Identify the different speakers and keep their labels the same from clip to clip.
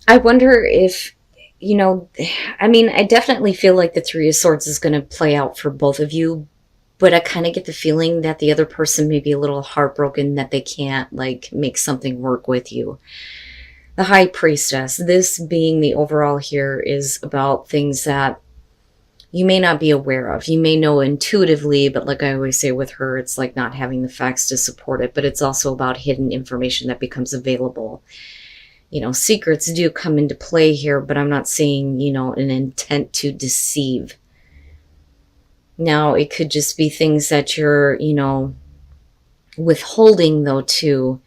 Speaker 1: I wonder if, you know, I mean, I definitely feel like the Three of Swords is going to play out for both of you, but I kind of get the feeling that the other person may be a little heartbroken that they can't, like, make something work with you. The High Priestess, this being the overall here, is about things that you may not be aware of. You may know intuitively, but like I always say with her, it's like not having the facts to support it, but it's also about hidden information that becomes available. Secrets do come into play here, but I'm not seeing, an intent to deceive. Now, it could just be things that you're, withholding, though, too.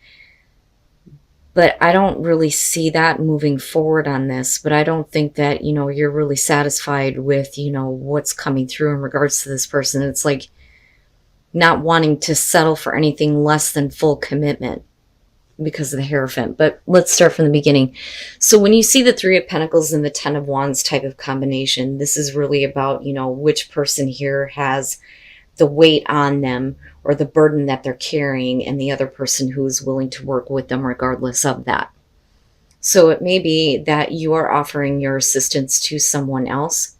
Speaker 1: But I don't really see that moving forward on this. But I don't think that, you're really satisfied with, what's coming through in regards to this person. It's like not wanting to settle for anything less than full commitment because of the Hierophant. But let's start from the beginning. So when you see the Three of Pentacles and the Ten of Wands type of combination, this is really about, which person here has the weight on them or the burden that they're carrying, and the other person who is willing to work with them regardless of that. So it may be that you are offering your assistance to someone else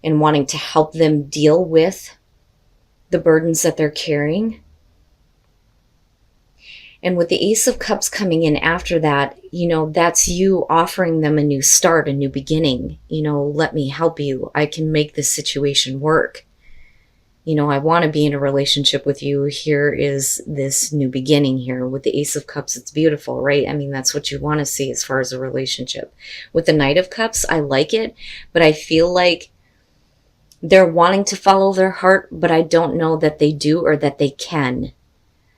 Speaker 1: and wanting to help them deal with the burdens that they're carrying. And with the Ace of Cups coming in after that, that's you offering them a new start, a new beginning. Let me help you. I can make this situation work. I want to be in a relationship with you. Here is this new beginning here. With the Ace of Cups, it's beautiful, right? I mean, that's what you want to see as far as a relationship. With the Knight of Cups, I like it, but I feel like they're wanting to follow their heart, but I don't know that they do or that they can,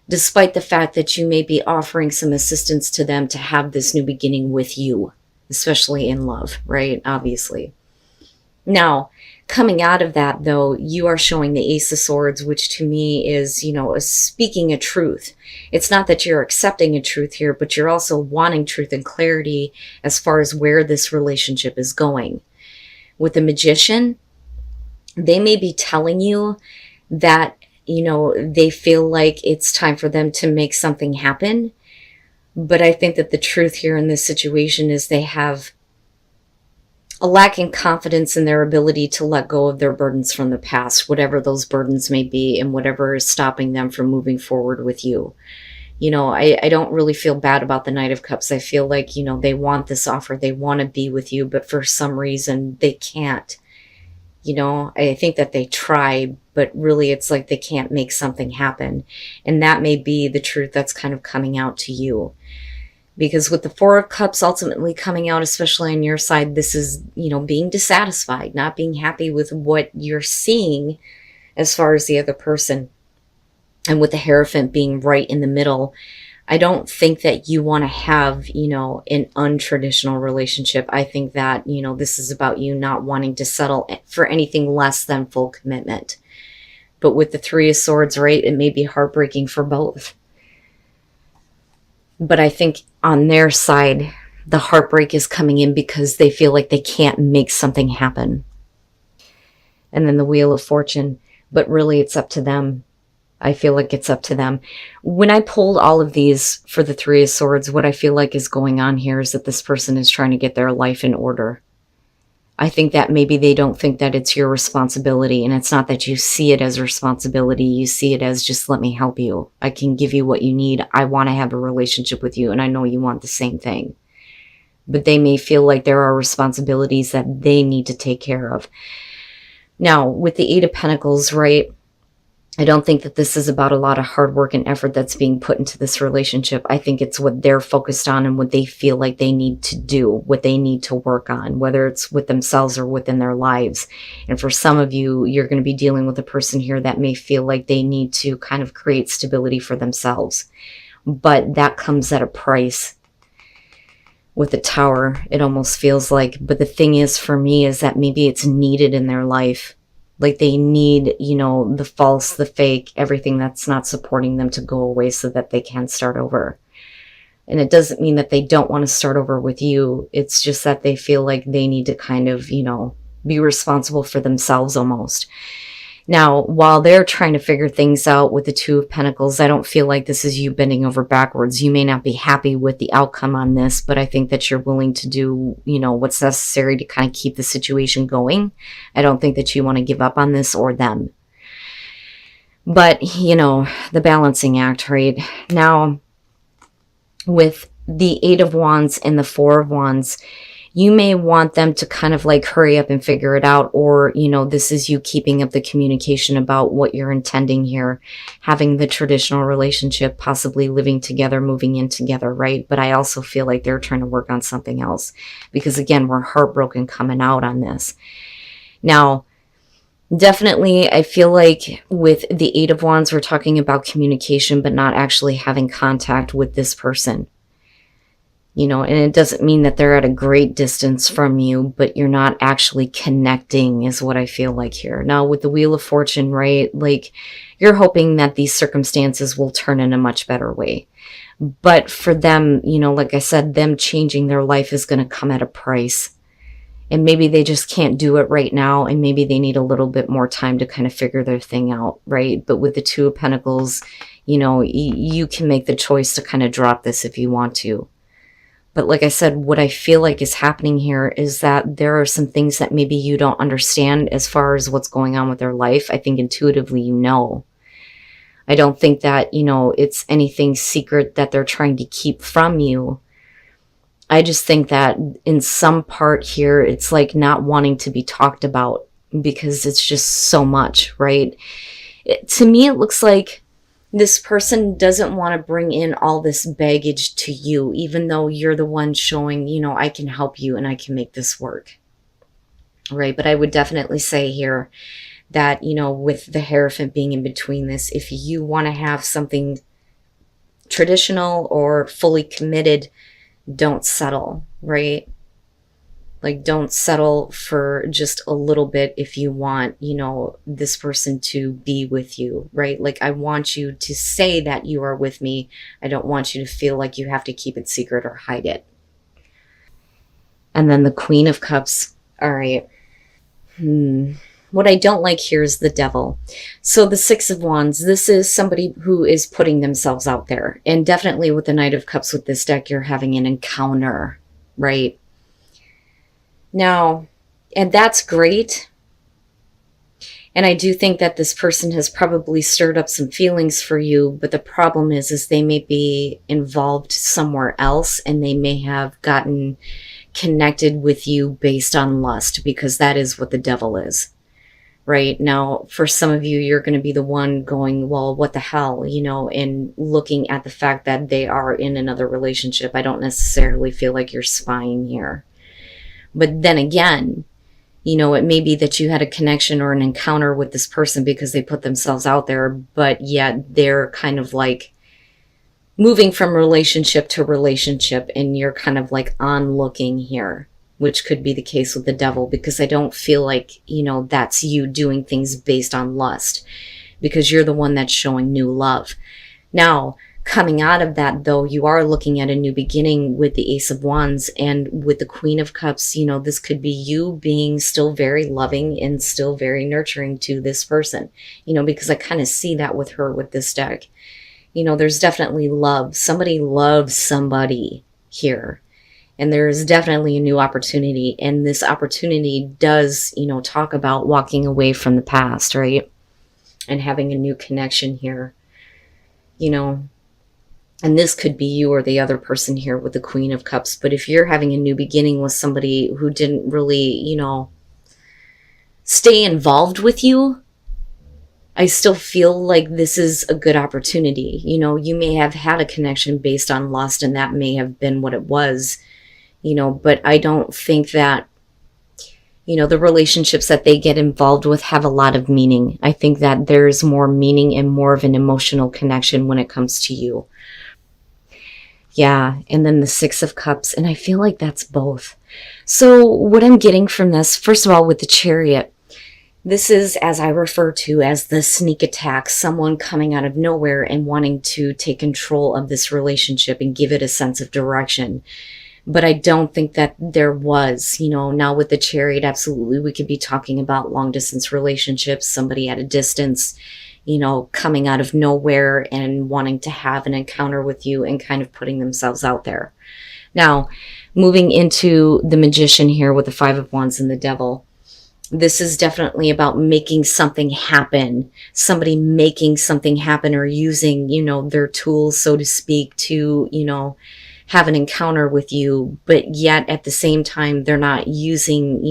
Speaker 1: despite the fact that you may be offering some assistance to them to have this new beginning with you, especially in love, right? Obviously. Now, coming out of that, though, you are showing the Ace of Swords, which to me is, speaking a truth. It's not that you're accepting a truth here, but you're also wanting truth and clarity as far as where this relationship is going. With the Magician, they may be telling you that, they feel like it's time for them to make something happen. But I think that the truth here in this situation is they have a lack in confidence in their ability to let go of their burdens from the past, whatever those burdens may be, and whatever is stopping them from moving forward with you. I don't really feel bad about the Knight of Cups. I feel like, they want this offer. They want to be with you, but for some reason they can't. I think that they try, but really it's like they can't make something happen. And that may be the truth that's kind of coming out to you. Because with the Four of Cups ultimately coming out, especially on your side, this is, being dissatisfied, not being happy with what you're seeing as far as the other person. And with the Hierophant being right in the middle, I don't think that you want to have, an untraditional relationship. I think that, this is about you not wanting to settle for anything less than full commitment. But with the Three of Swords, right, it may be heartbreaking for both. But I think on their side, the heartbreak is coming in because they feel like they can't make something happen. And then the Wheel of Fortune, but really it's up to them. I feel like it's up to them. When I pulled all of these for the Three of Swords, what I feel like is going on here is that this person is trying to get their life in order. I think that maybe they don't think that it's your responsibility, and it's not that you see it as a responsibility. You see it as just let me help you. I can give you what you need. I want to have a relationship with you, and I know you want the same thing. But they may feel like there are responsibilities that they need to take care of. Now, with the Eight of Pentacles, right, I don't think that this is about a lot of hard work and effort that's being put into this relationship. I think it's what they're focused on and what they feel like they need to do, what they need to work on, whether it's with themselves or within their lives. And for some of you, you're going to be dealing with a person here that may feel like they need to kind of create stability for themselves. But that comes at a price. With the Tower, it almost feels like, but the thing is for me is that maybe it's needed in their life. Like they need, the false, the fake, everything that's not supporting them to go away so that they can start over. And it doesn't mean that they don't want to start over with you. It's just that they feel like they need to kind of, be responsible for themselves almost. Now, while they're trying to figure things out with the Two of Pentacles, I don't feel like this is you bending over backwards. You may not be happy with the outcome on this, but I think that you're willing to do, what's necessary to kind of keep the situation going. I don't think that you want to give up on this or them. But, the balancing act, right? Now, with the Eight of Wands and the Four of Wands, you may want them to kind of like hurry up and figure it out, or, this is you keeping up the communication about what you're intending here, having the traditional relationship, possibly living together, moving in together, right? But I also feel like they're trying to work on something else because, again, we're heartbroken coming out on this. Now, definitely, I feel like with the Eight of Wands, we're talking about communication, but not actually having contact with this person. And it doesn't mean that they're at a great distance from you, but you're not actually connecting is what I feel like here. Now, with the Wheel of Fortune, right, like you're hoping that these circumstances will turn in a much better way. But for them, like I said, them changing their life is going to come at a price. And maybe they just can't do it right now, and maybe they need a little bit more time to kind of figure their thing out, right? But with the Two of Pentacles, you can make the choice to kind of drop this if you want to. But like I said, what I feel like is happening here is that there are some things that maybe you don't understand as far as what's going on with their life. I think intuitively you know. I don't think that, it's anything secret that they're trying to keep from you. I just think that in some part here, it's like not wanting to be talked about because it's just so much, right? To me, it looks like this person doesn't want to bring in all this baggage to you, even though you're the one showing, I can help you and I can make this work. Right? But I would definitely say here that, with the Hierophant being in between this, if you want to have something traditional or fully committed, don't settle, right? Like, don't settle for just a little bit if you want, this person to be with you, right? Like, I want you to say that you are with me. I don't want you to feel like you have to keep it secret or hide it. And then the Queen of Cups. All right. What I don't like here is the Devil. So the Six of Wands, this is somebody who is putting themselves out there. And definitely with the Knight of Cups with this deck, you're having an encounter, right? Now, and that's great. And I do think that this person has probably stirred up some feelings for you, but the problem is they may be involved somewhere else and they may have gotten connected with you based on lust, because that is what the Devil is. Right now, for some of you, you're going to be the one going, well, what the hell, and looking at the fact that they are in another relationship. I don't necessarily feel like you're spying here. But then again, it may be that you had a connection or an encounter with this person because they put themselves out there, but yet they're kind of like moving from relationship to relationship, and you're kind of like on looking here, which could be the case with the Devil, because I don't feel like, that's you doing things based on lust, because you're the one that's showing new love. Now, coming out of that, though, you are looking at a new beginning with the Ace of Wands, and with the Queen of Cups, this could be you being still very loving and still very nurturing to this person, because I kind of see that with her with this deck. There's definitely love. Somebody loves somebody here. And there's definitely a new opportunity. And this opportunity does, talk about walking away from the past, right? And having a new connection here, And this could be you or the other person here with the Queen of Cups. But if you're having a new beginning with somebody who didn't really, stay involved with you, I still feel like this is a good opportunity. You may have had a connection based on lust, and that may have been what it was, but I don't think that, the relationships that they get involved with have a lot of meaning. I think that there's more meaning and more of an emotional connection when it comes to you. Yeah, and then the Six of Cups, and I feel like that's both. So what I'm getting from this, first of all, with the Chariot, this is, as I refer to as the sneak attack, someone coming out of nowhere and wanting to take control of this relationship and give it a sense of direction. But I don't think that there was, now with the Chariot, absolutely, we could be talking about long distance relationships, somebody at a distance, coming out of nowhere and wanting to have an encounter with you and kind of putting themselves out there. Now, moving into the Magician here with the Five of Wands and the Devil, this is definitely about making something happen, somebody making something happen or using, their tools, so to speak, to, have an encounter with you, but yet at the same time, they're not using,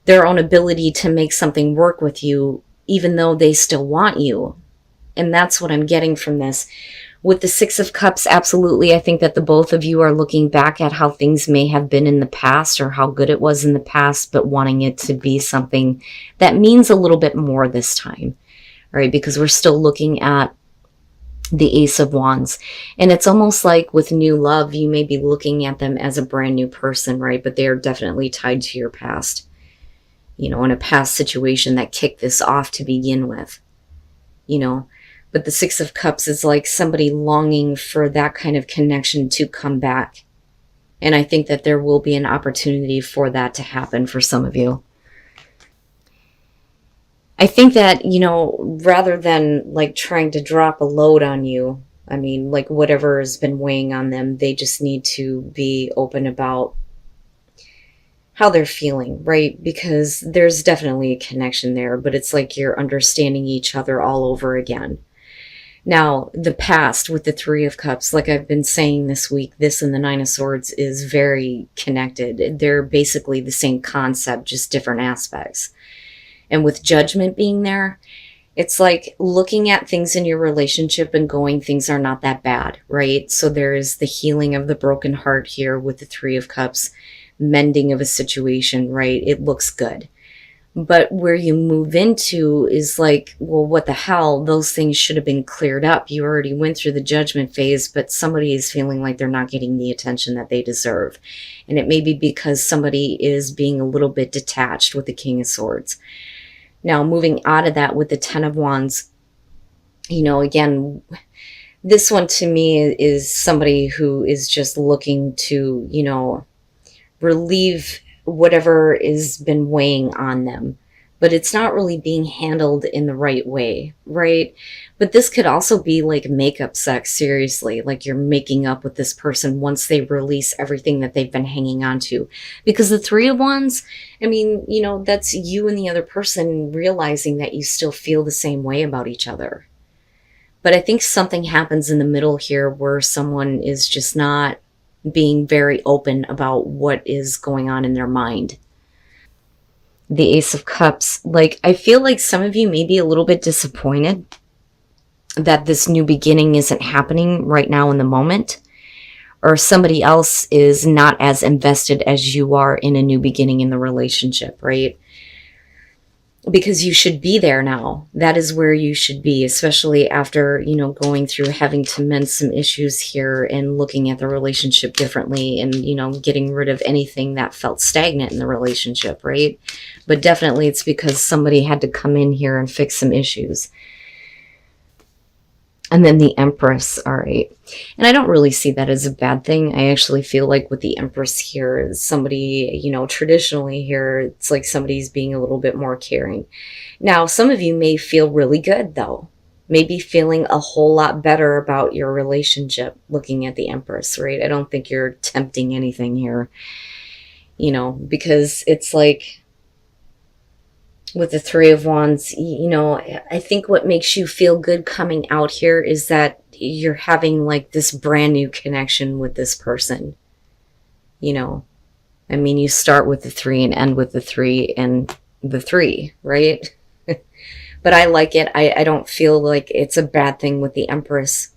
Speaker 1: their own ability to make something work with you, even though they still want you. And that's what I'm getting from this. With the Six of Cups, absolutely, I think that the both of you are looking back at how things may have been in the past or how good it was in the past, but wanting it to be something that means a little bit more this time, right? Because we're still looking at the Ace of Wands. And it's almost like with new love, you may be looking at them as a brand new person, right? But they are definitely tied to your past, in a past situation that kicked this off to begin with, But the Six of Cups is like somebody longing for that kind of connection to come back. And I think that there will be an opportunity for that to happen for some of you. I think that, rather than like trying to drop a load on you, I mean, like whatever has been weighing on them, they just need to be open about how they're feeling, right? Because there's definitely a connection there, but it's like you're understanding each other all over again. Now, the past with the Three of Cups, like I've been saying this week, this and the Nine of Swords is very connected. They're basically the same concept, just different aspects. And with Judgment being there, it's like looking at things in your relationship and going, things are not that bad, right? So there is the healing of the broken heart here with the Three of Cups, mending of a situation, right? It looks good. But where you move into is like, well, what the hell? Those things should have been cleared up. You already went through the judgment phase, but somebody is feeling like they're not getting the attention that they deserve. And it may be because somebody is being a little bit detached with the King of Swords. Now, moving out of that with the Ten of Wands, again, this one to me is somebody who is just looking to, relieve whatever has been weighing on them, but it's not really being handled in the right way, right? But this could also be like makeup sex, seriously, like you're making up with this person once they release everything that they've been hanging on to. Because the Three of Wands, I mean, that's you and the other person realizing that you still feel the same way about each other. But I think something happens in the middle here where someone is just not being very open about what is going on in their mind. The Ace of Cups, like I feel like some of you may be a little bit disappointed that this new beginning isn't happening right now in the moment, or somebody else is not as invested as you are in a new beginning in the relationship, right? Because you should be there now. That is where you should be, especially after, going through having to mend some issues here and looking at the relationship differently and, getting rid of anything that felt stagnant in the relationship, right? But definitely it's because somebody had to come in here and fix some issues. And then the Empress, all right. And I don't really see that as a bad thing. I actually feel like with the Empress here, somebody, traditionally here, it's like somebody's being a little bit more caring. Now, some of you may feel really good, though. Maybe feeling a whole lot better about your relationship looking at the Empress, right? I don't think you're tempting anything here, because it's like, with the Three of Wands, I think what makes you feel good coming out here is that you're having like this brand new connection with this person. I mean, you start with the 3 and end with the 3 and the 3, right? But I like it. I don't feel like it's a bad thing with the Empress.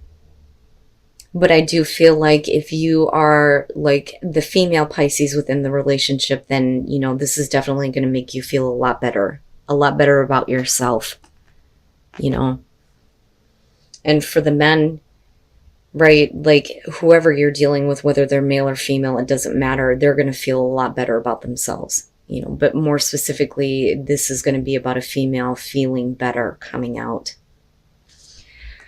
Speaker 1: But I do feel like if you are like the female Pisces within the relationship, then, this is definitely going to make you feel a lot better about yourself, And for the men, right, like whoever you're dealing with, whether they're male or female, it doesn't matter. They're going to feel a lot better about themselves, But more specifically, this is going to be about a female feeling better coming out.